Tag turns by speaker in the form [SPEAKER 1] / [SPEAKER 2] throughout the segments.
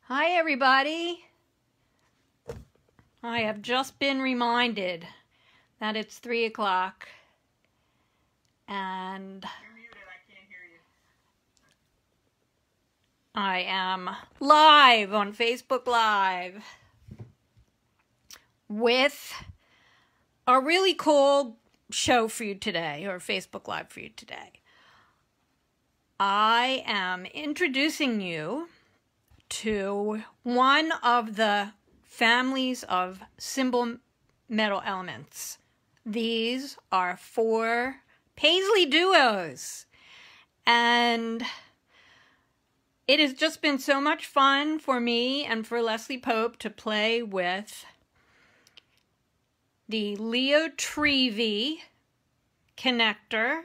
[SPEAKER 1] Hi everybody! I have just been reminded that it's 3 o'clock and
[SPEAKER 2] You're muted, I can't hear you.
[SPEAKER 1] I am live on Facebook Live with a really cool show for you today, or Facebook Live for you today. I am introducing you to one of the families of cymbal metal elements. These are 4 Paisley duos, and it has just been so much fun for me and for Leslie Pope to play with the Leo Trevi connector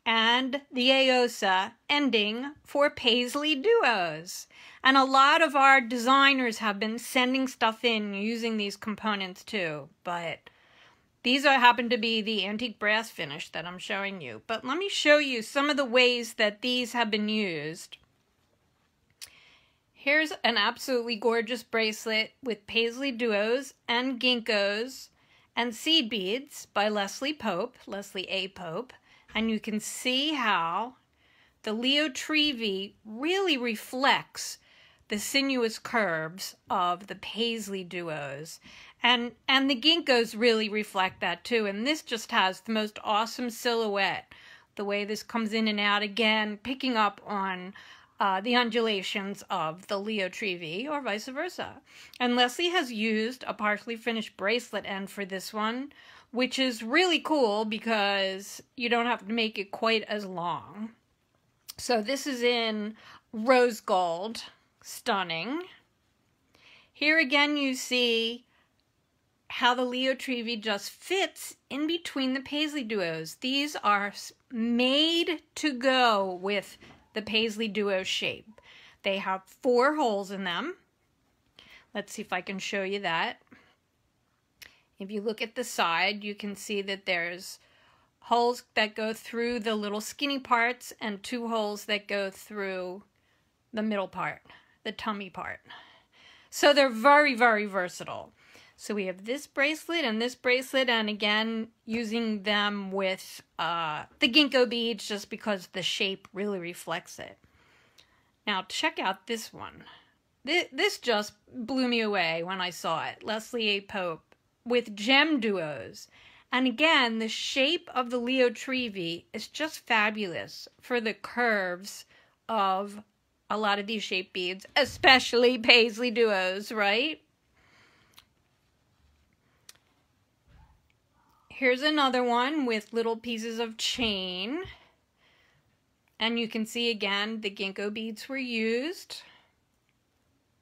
[SPEAKER 1] and the Aosa ending for Paisley duos. And a lot of our designers have been sending stuff in using these components too, but these happen to be the antique brass finish that I'm showing you. But let me show you some of the ways that these have been used. Here's an absolutely gorgeous bracelet with Paisley duos and ginkgos and seed beads by Leslie Pope, Leslie A. Pope. And you can see how the Leo Trevi really reflects the sinuous curves of the Paisley duos. And the ginkgos really reflect that too. And this just has the most awesome silhouette. The way this comes in and out, again, picking up on the undulations of the Leo Trevi, or vice versa. And Leslie has used a partially finished bracelet end for this one, which is really cool because you don't have to make it quite as long. So this is in rose gold, stunning. Here again you see how the Leo Trevi just fits in between the Paisley duos. These are made to go with the Paisley duo shape. They have 4 holes in them. Let's see if I can show you that. If you look at the side, you can see that there's holes that go through the little skinny parts and 2 holes that go through the middle part, the tummy part. So they're very, very versatile. So we have this bracelet, and again, using them with the ginkgo beads just because the shape really reflects it. Now check out this one. This just blew me away when I saw it. Leslie A. Pope with gem duos. And again, the shape of the Leo Trevi is just fabulous for the curves of a lot of these shape beads, especially Paisley duos, right? Here's another one with little pieces of chain. And you can see again, the ginkgo beads were used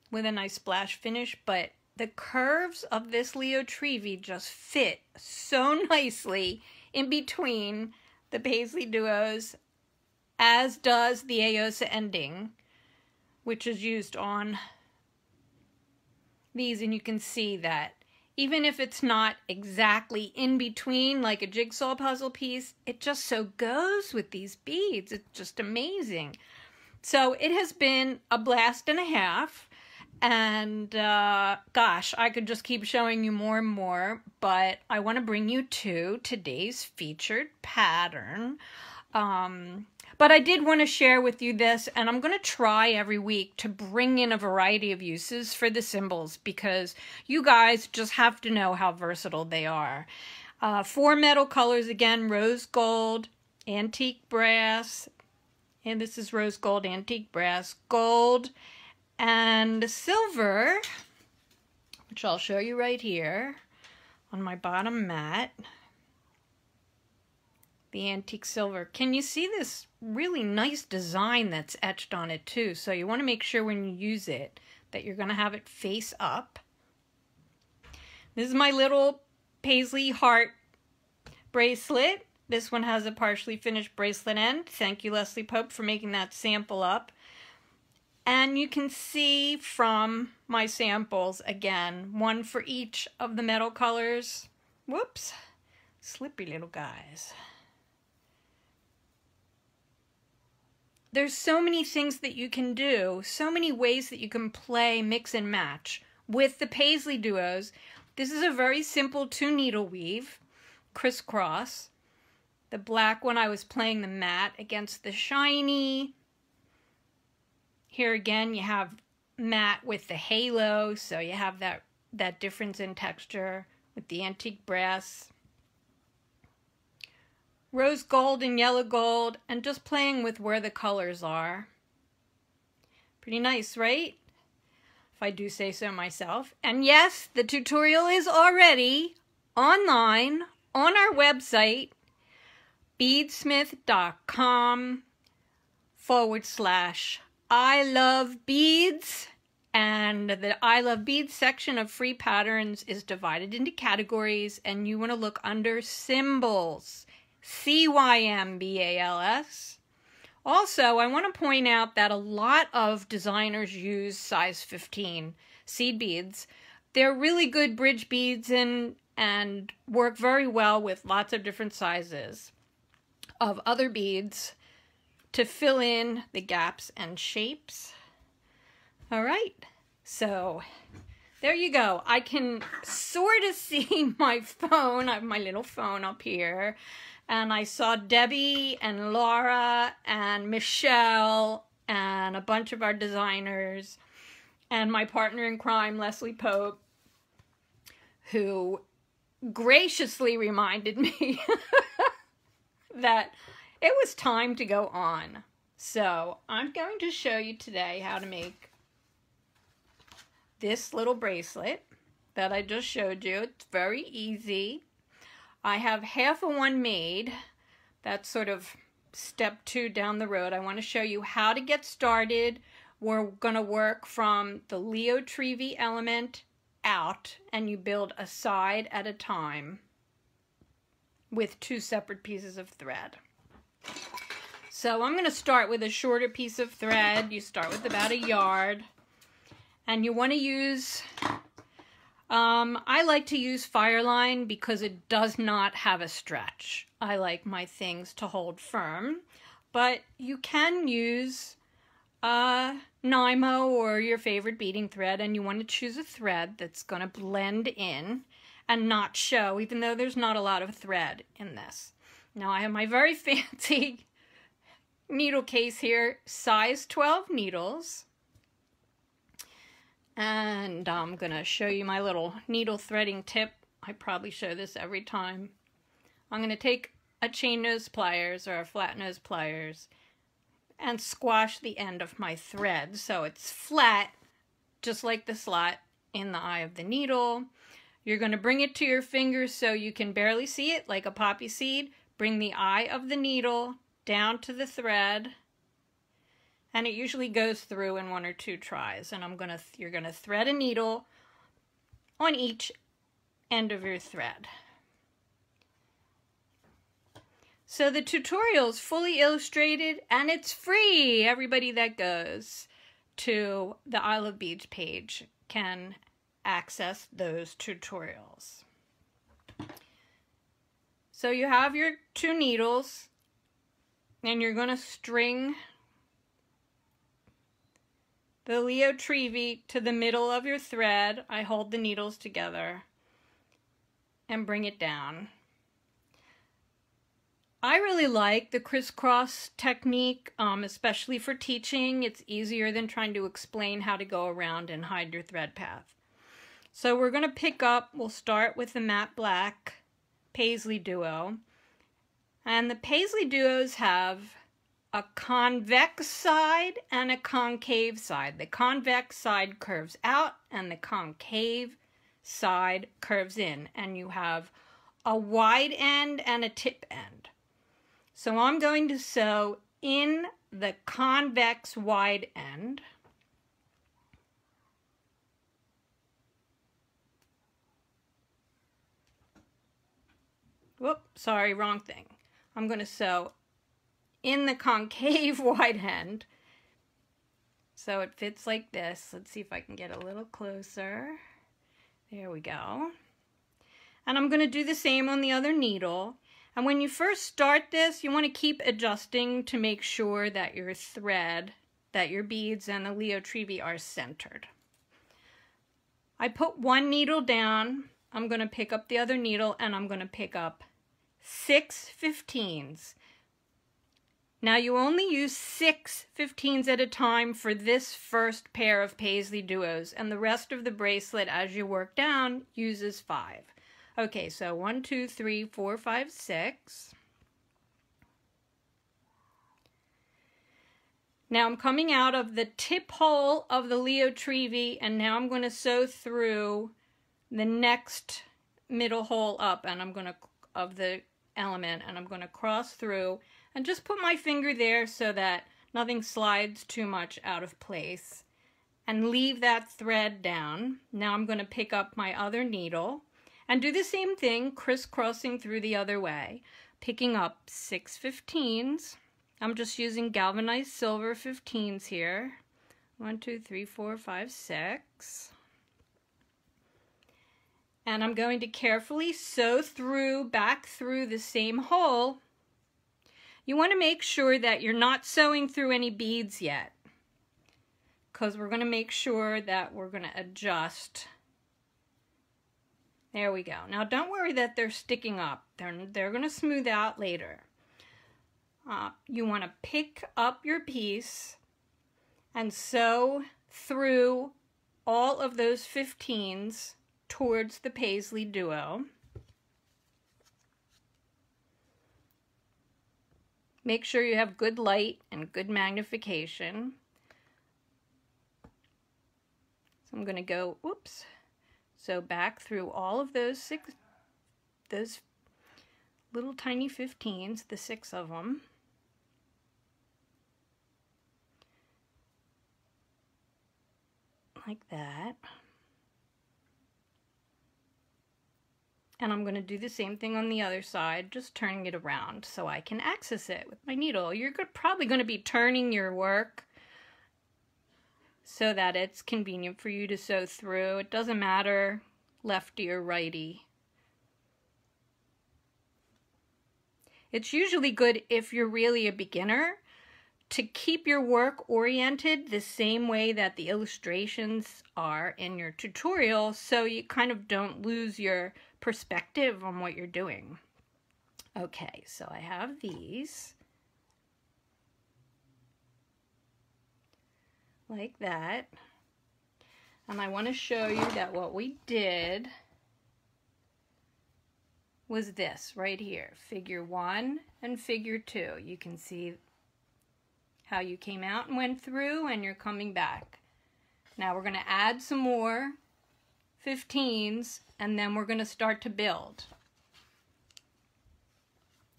[SPEAKER 1] with a nice splash finish, but the curves of this Leo Trevi just fit so nicely in between the Paisley duos, as does the Aosa ending, which is used on these. And you can see that even if it's not exactly in between like a jigsaw puzzle piece, it just so goes with these beads. It's just amazing. So it has been a blast and a half. And gosh, I could just keep showing you more and more, but I want to bring you to today's featured pattern. But I did want to share with you this, and I'm going to try every week to bring in a variety of uses for the cymbals because you guys just have to know how versatile they are. 4 metal colors again: rose gold, antique brass, and this is rose gold, antique brass, gold, and silver, which I'll show you right here on my bottom mat. The antique silver. Can you see this really nice design that's etched on it too? So you want to make sure when you use it that you're going to have it face up. This is my little Paisley heart bracelet. This one has a partially finished bracelet end. Thank you, Leslie Pope, for making that sample up. And you can see from my samples, again, one for each of the metal colors. Whoops, slippery little guys. there's so many things that you can do, so many ways that you can play, mix and match with the Paisley duos. This is a very simple 2-needle weave, crisscross. The black one I was playing the matte against the shiny. Here again you have matte with the halo, so you have that difference in texture with the antique brass. Rose gold and yellow gold, and just playing with where the colors are. Pretty nice, right? If I do say so myself. And yes, the tutorial is already online on our website, beadsmith.com/I love beads. And the I love beads section of free patterns is divided into categories, and you want to look under cymbals. CYMBALS. Also, I want to point out that a lot of designers use size 15 seed beads. They're really good bridge beads and work very well with lots of different sizes of other beads to fill in the gaps and shapes. All right, so there you go. I can sort of see my phone. I have my little phone up here. And I saw Debbie and Laura and Michelle and a bunch of our designers and my partner in crime, Leslie Pope, who graciously reminded me that it was time to go on. So I'm going to show you today how to make this little bracelet that I just showed you. It's very easy. I have half of one made. That's sort of step 2 down the road. I want to show you how to get started. We're going to work from the Leo Trevi element out, and you build a side at a time with 2 separate pieces of thread. So I'm going to start with a shorter piece of thread. You start with about 1 yard, and you want to use I like to use Fireline because it does not have a stretch. I like my things to hold firm, but you can use Nymo or your favorite beading thread, and you want to choose a thread that's going to blend in and not show, even though there's not a lot of thread in this. Now I have my very fancy needle case here, size 12 needles. And I'm going to show you my little needle threading tip. I probably show this every time. I'm going to take a chain nose pliers or a flat nose pliers and squash the end of my thread so it's flat, just like the slot in the eye of the needle. You're going to bring it to your finger so you can barely see it, like a poppy seed. Bring the eye of the needle down to the thread. And it usually goes through in 1 or 2 tries. And you're gonna thread a needle on each end of your thread. So the tutorial is fully illustrated and it's free. Everybody that goes to the I Love Beads page can access those tutorials. So you have your 2 needles, and you're gonna string the Leo Trevi to the middle of your thread. I hold the needles together and bring it down. I really like the crisscross technique, especially for teaching. It's easier than trying to explain how to go around and hide your thread path. So we're going to pick up, we'll start with the matte black Paisley duo. And the Paisley duos have a convex side and a concave side. The convex side curves out and the concave side curves in, and you have a wide end and a tip end. So I'm going to sew in the convex wide end. Whoop, sorry, wrong thing. I'm going to sew in the concave wide end. So it fits like this. Let's see if I can get a little closer. There we go. And I'm going to do the same on the other needle. And when you first start this, you want to keep adjusting to make sure that your thread, that your beads and the Leo Trevi are centered. I put one needle down. I'm going to pick up the other needle and I'm going to pick up 6 15s. Now you only use 6 15s at a time for this first pair of Paisley duos, and the rest of the bracelet as you work down uses 5. Okay, so 1, 2, 3, 4, 5, 6. Now I'm coming out of the tip hole of the Leo Trevi, and now I'm going to sew through the next middle hole up, and I'm going to, of the element, and I'm going to cross through and just put my finger there so that nothing slides too much out of place, and leave that thread down. Now I'm going to pick up my other needle and do the same thing, crisscrossing through the other way, picking up 6 15s. I'm just using galvanized silver 15s here. 1, 2, 3, 4, 5, 6. And I'm going to carefully sew through, back through the same hole. You want to make sure that you're not sewing through any beads yet, because we're going to make sure that we're going to adjust. There we go. Now don't worry that they're sticking up. They're going to smooth out later. You want to pick up your piece and sew through all of those 15s towards the Paisley duo. Make sure you have good light and good magnification. So I'm going to go, oops, so back through all of those little tiny 15s, the 6 of them. Like that. And I'm going to do the same thing on the other side, just turning it around so I can access it with my needle. You're probably going to be turning your work so that it's convenient for you to sew through. It doesn't matter lefty or righty. It's usually good, if you're really a beginner, to keep your work oriented the same way that the illustrations are in your tutorial, so you kind of don't lose your perspective on what you're doing. Okay, so I have these like that, and I want to show you that what we did was this right here, figure 1 and figure 2. You can see how you came out and went through, and you're coming back. Now we're going to add some more 15s, and then we're going to start to build.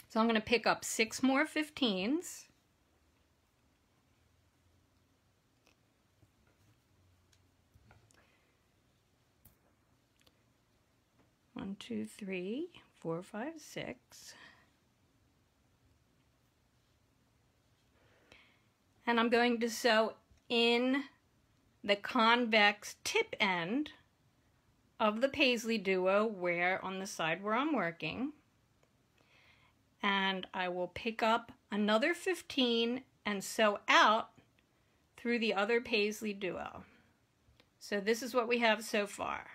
[SPEAKER 1] So I'm going to pick up 6 more 15s. One, 2, 3, 4, 5, 6. And I'm going to sew in the convex tip end of the Paisley duo, where on the side where I'm working. And I will pick up another 15 and sew out through the other Paisley duo. So this is what we have so far.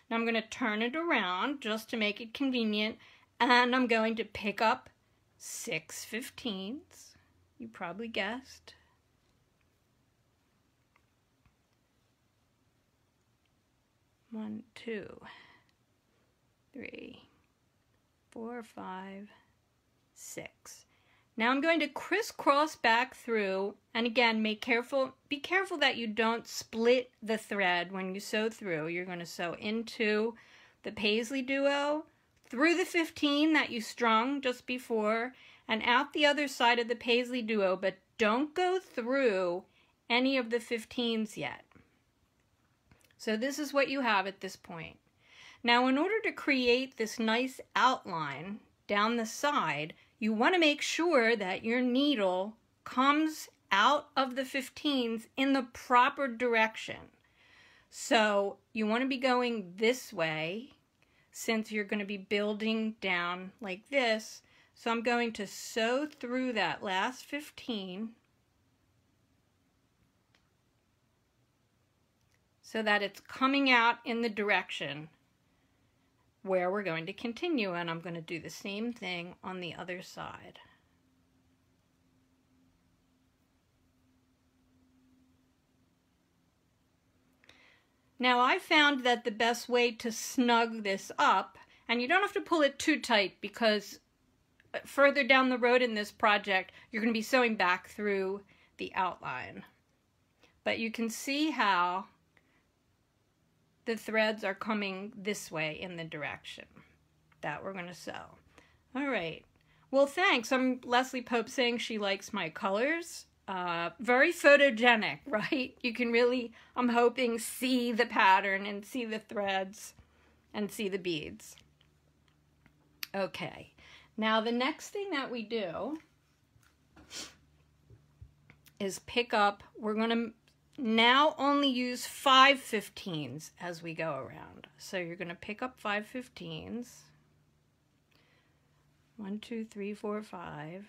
[SPEAKER 1] Now I'm going to turn it around just to make it convenient, and I'm going to pick up 6 15s. You probably guessed. 1, 2, 3, 4, 5, 6. Now I'm going to crisscross back through, and again, be careful that you don't split the thread when you sew through. You're going to sew into the Paisley duo, through the 15 that you strung just before, and out the other side of the Paisley duo, but don't go through any of the 15s yet. So this is what you have at this point. Now, in order to create this nice outline down the side, you want to make sure that your needle comes out of the 15s in the proper direction. So you want to be going this way, since you're going to be building down like this. So I'm going to sew through that last 15 so that it's coming out in the direction where we're going to continue, and I'm going to do the same thing on the other side. Now I found that the best way to snug this up, and you don't have to pull it too tight because further down the road in this project you're going to be sewing back through the outline. But you can see how the threads are coming this way in the direction that we're going to sew. All right. Well, thanks. I'm Leslie Pope saying she likes my colors. Very photogenic, right? You can really, I'm hoping, see the pattern and see the threads and see the beads. Okay. Now the next thing that we do is pick up, we're going to now only use 5 15s as we go around. So you're going to pick up 5 15s. 1, 2, 3, 4, 5.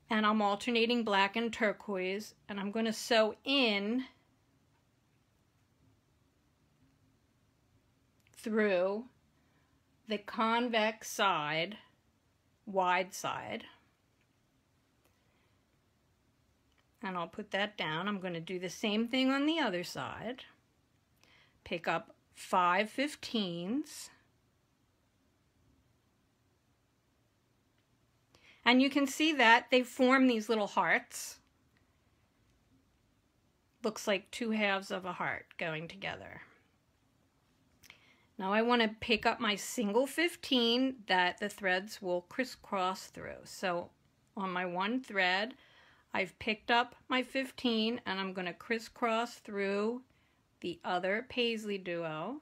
[SPEAKER 1] And I'm alternating black and turquoise, and I'm going to sew in through the convex side, wide side. And I'll put that down. I'm going to do the same thing on the other side. Pick up 5 15s. And you can see that they form these little hearts. Looks like 2 halves of a heart going together. Now I want to pick up my single 15 that the threads will crisscross through. So on my one thread, I've picked up my 15 and I'm going to crisscross through the other Paisley duo.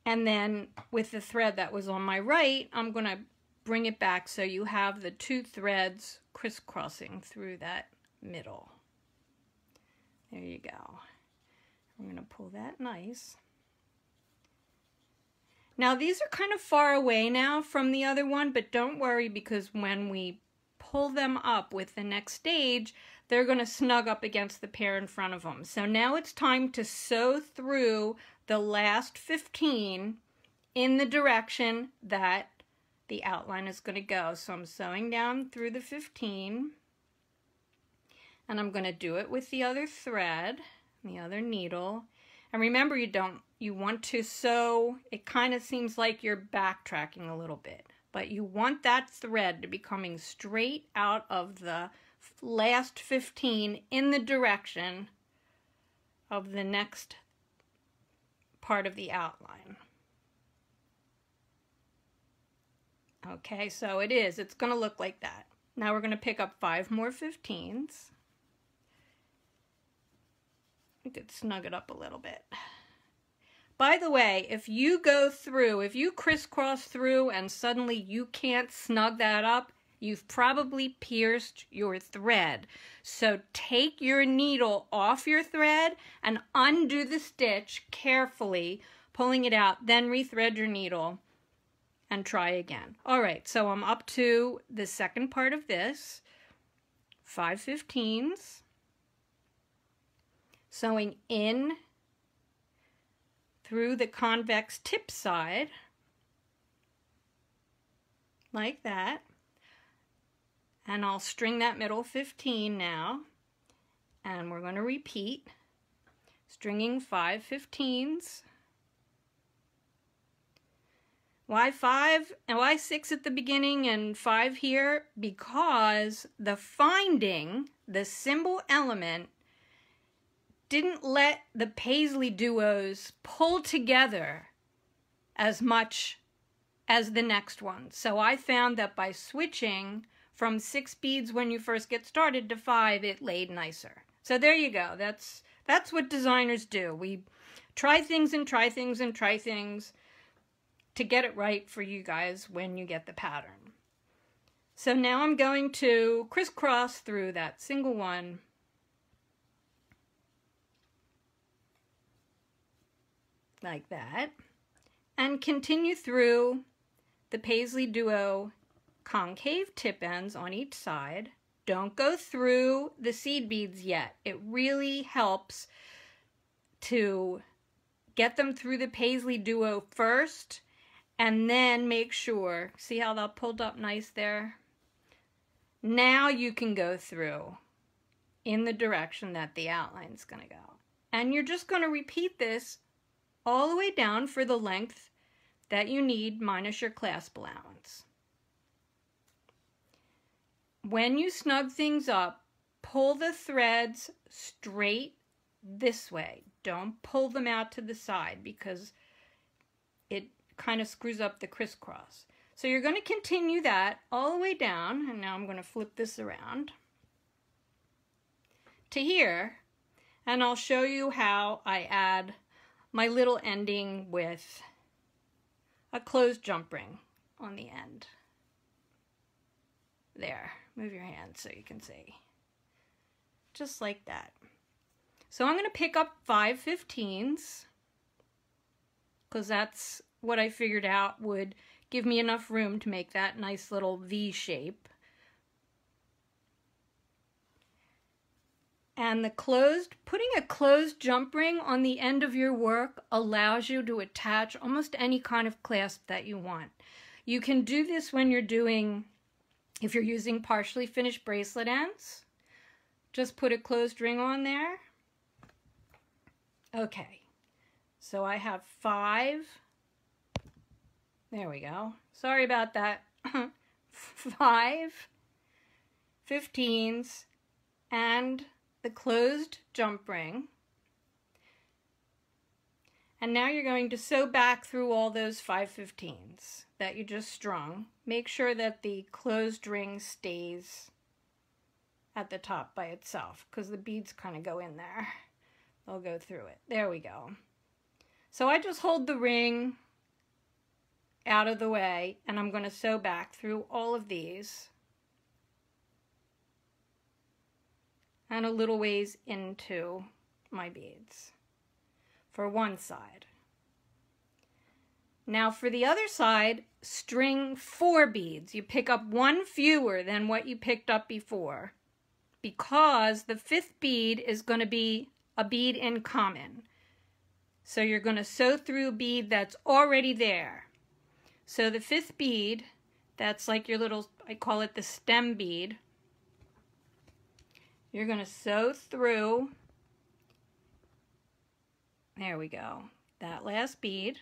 [SPEAKER 1] And then with the thread that was on my right, I'm going to bring it back so you have the 2 threads crisscrossing through that middle. There you go. I'm going to pull that nice. Now these are kind of far away now from the other one, but don't worry because when we pull them up with the next stage, they're going to snug up against the pair in front of them. So now it's time to sew through the last 15 in the direction that the outline is going to go. So I'm sewing down through the 15 and I'm going to do it with the other thread, the other needle. And remember, you want to sew, it kind of seems like you're backtracking a little bit, but you want that thread to be coming straight out of the last 15 in the direction of the next part of the outline. Okay, so it's going to look like that. Now we're going to pick up 5 more 15s. I could snug it up a little bit. By the way, if you crisscross through and suddenly you can't snug that up, you've probably pierced your thread. So take your needle off your thread and undo the stitch carefully, pulling it out, then rethread your needle and try again. All right, so I'm up to the second part of this, 5 15s, sewing in through the convex tip side, like that. And I'll string that middle 15 now, and we're going to repeat, stringing 5 15s. Why 5 and why 6 at the beginning and 5 here? Because the finding, the cymbal element, didn't let the Paisley duos pull together as much as the next one. So I found that by switching from 6 beads when you first get started to 5, it laid nicer. So there you go. That's what designers do. We try things and try things and try things to get it right for you guys when you get the pattern. So now I'm going to crisscross through that single one. like that, and continue through the Paisley Duo concave tip ends on each side. Don't go through the seed beads yet. It really helps to get them through the Paisley Duo first, and then make sure, see how that pulled up nice there? Now you can go through in the direction that the outline's going to go. And you're just going to repeat this all the way down for the length that you need minus your clasp allowance. When you snug things up, pull the threads straight this way. Don't pull them out to the side because it kind of screws up the crisscross. So you're going to continue that all the way down, and now I'm going to flip this around to here, and I'll show you how I add my little ending with a closed jump ring on the end. There, move your hand so you can see. Just like that. So I'm going to pick up 5/15s because that's what I figured out would give me enough room to make that nice little V shape. And putting a closed jump ring on the end of your work allows you to attach almost any kind of clasp that you want. You can do this when you're doing, if you're using partially finished bracelet ends, just put a closed ring on there. Okay, so I have 5. There we go. Sorry about that. 5/15s and the closed jump ring. And now you're going to sew back through all those 5/15s that you just strung. Make sure that the closed ring stays at the top by itself because the beads kind of go in there. They'll go through it. There we go. So I just hold the ring out of the way, and I'm going to sew back through all of these and a little ways into my beads for one side. Now for the other side, string 4 beads. You pick up 1 fewer than what you picked up before because the 5th bead is going to be a bead in common. So you're going to sew through a bead that's already there. So the 5th bead, that's like your little, I call it the stem bead. You're going to sew through, there we go, that last bead.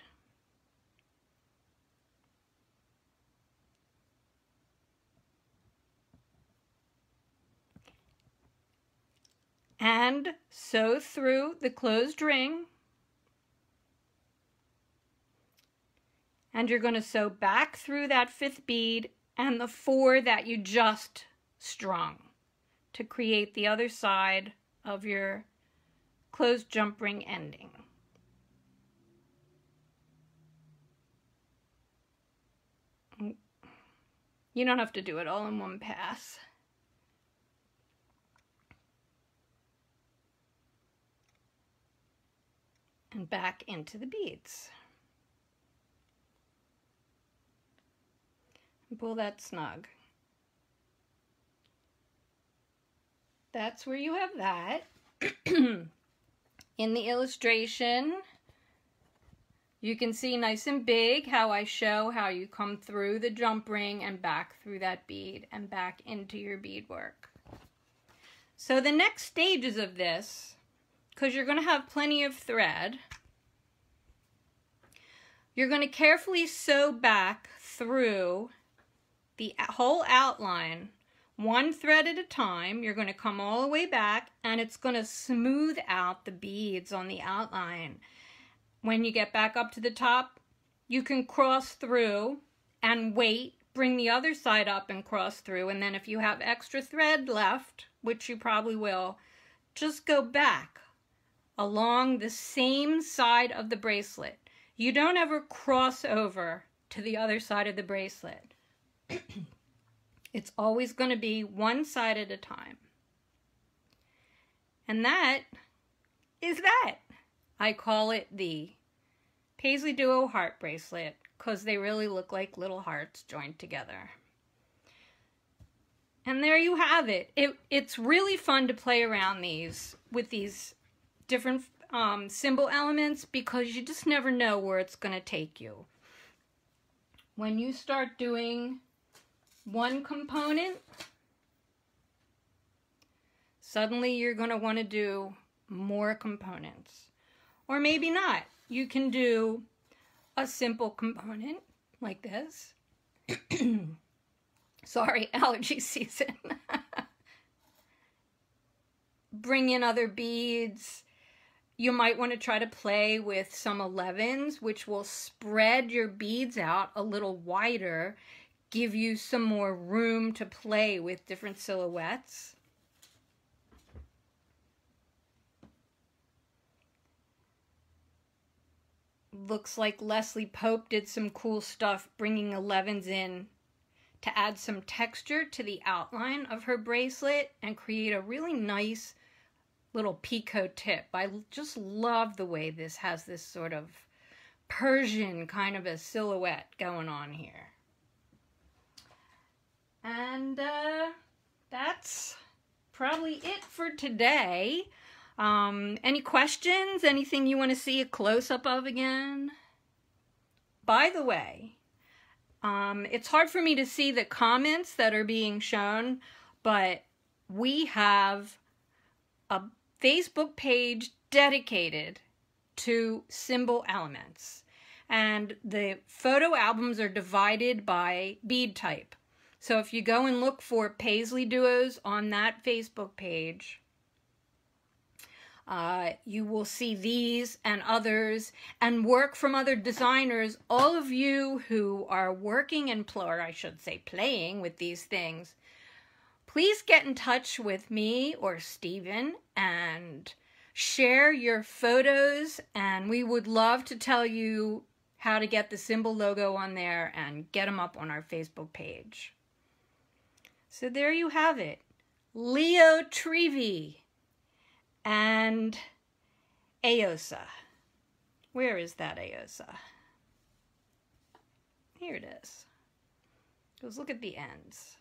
[SPEAKER 1] And sew through the closed ring. And you're going to sew back through that 5th bead and the 4 that you just strung to create the other side of your closed jump ring ending. You don't have to do it all in one pass. And back into the beads. And pull that snug. That's where you have that. In the illustration, you can see nice and big how I show how you come through the jump ring and back through that bead and back into your beadwork. So the next stages of this, because you're going to have plenty of thread, you're going to carefully sew back through the whole outline, 1 thread at a time. You're going to come all the way back, and it's going to smooth out the beads on the outline. When you get back up to the top, you can cross through and wait, bring the other side up and cross through, and then if you have extra thread left, which you probably will, just go back along the same side of the bracelet. You don't ever cross over to the other side of the bracelet. It's always going to be 1 side at a time. And that is that. I call it the Paisley Duo heart bracelet because they really look like little hearts joined together. And there you have it. It's really fun to play around with these different cymbal elements because you just never know where it's going to take you. When you start doing one component, suddenly you're going to want to do more components. Or maybe not. You can do a simple component like this. Sorry, allergy season. Bring in other beads. You might want to try to play with some 11s, which will spread your beads out a little wider, give you some more room to play with different silhouettes. Looks like Leslie Pope did some cool stuff bringing 11s in to add some texture to the outline of her bracelet and create a really nice little picot tip. I just love the way this has this sort of Persian kind of a silhouette going on here. And that's probably it for today. Any questions? Anything you want to see a close-up of again? By the way, it's hard for me to see the comments that are being shown, but we have a Facebook page dedicated to cymbal elements. And the photo albums are divided by bead type. So if you go and look for Paisley Duos on that Facebook page, you will see these and others and work from other designers. All of you who are working and, or I should say playing with these things, please get in touch with me or Steven and share your photos, and we would love to tell you how to get the Cymbal logo on there and get them up on our Facebook page. So there you have it. Leo Trevi and Aosa. Where is that Aosa? Here it is. Because look at the ends.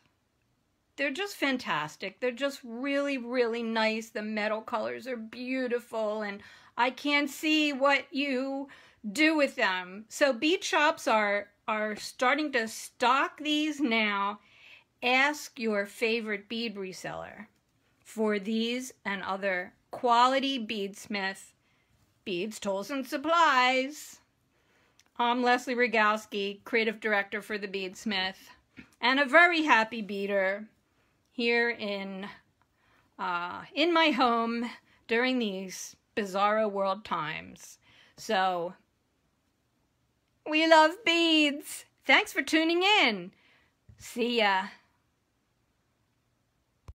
[SPEAKER 1] They're just fantastic. They're just really, really nice. The metal colors are beautiful, and I can't see what you do with them. So bead shops are starting to stock these now. Ask your favorite bead reseller for these and other quality BeadSmith beads, tools, and supplies. I'm Leslie Rogalski, creative director for the BeadSmith, and a very happy beader here in my home during these bizarro world times. So, we love beads. Thanks for tuning in. See ya.